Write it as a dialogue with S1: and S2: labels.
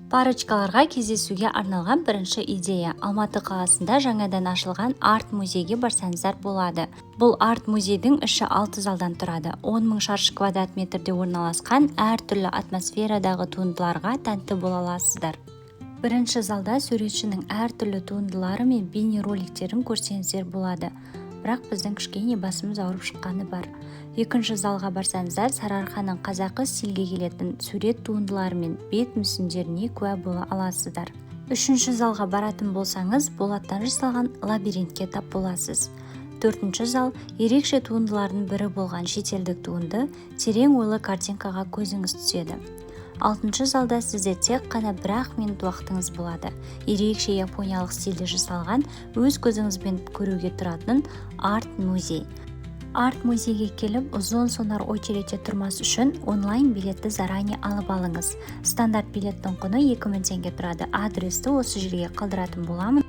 S1: Парочкаларға кездесуге арналған бірінші идея. Алматы қаласында жаңадан ашылған арт-музейге барсаңыздар болады. Бұл арт-музейдің іші 6 залдан тұрады. 10 мың шаршы квадрат метрде орналасқан әртүрлі атмосферадағы туындыларға тәнті бола аласыздар. Бірінші залда суретшінің әртүрлі туындылары мен бейнероликтерін көрсеңіздер болады. Бірақ біздің кішкене басымыз ауырып шыққаны бар. Екінші залға барсаңыздар, Сарыарқаның қазақы стильге келетін сурет туындылары мен бет мүсіндеріне куә бола аласыздар. Үшінші залға баратын болсаңыз, болаттан жасалған лабиринтке тап боласыз. Төртінші зал ерекше туындылардың бірі болған шетелдік туынды терең ойлы картинкаға көзіңіз түседі. Алтыншы залда сізде тек қана 1 минут уақытыңыз болады. Ерекше япониялық стильде жасалған, өз көзіңізбен көруге тұратын арт-музей. Арт-музейге келіп, ұзын сонар очередте тұрмас үшін онлайн билетті заранее алып алыңыз. Стандарт билеттің құны 2000 теңге тұрады. Адресті осы жерге қалдыратын боламын.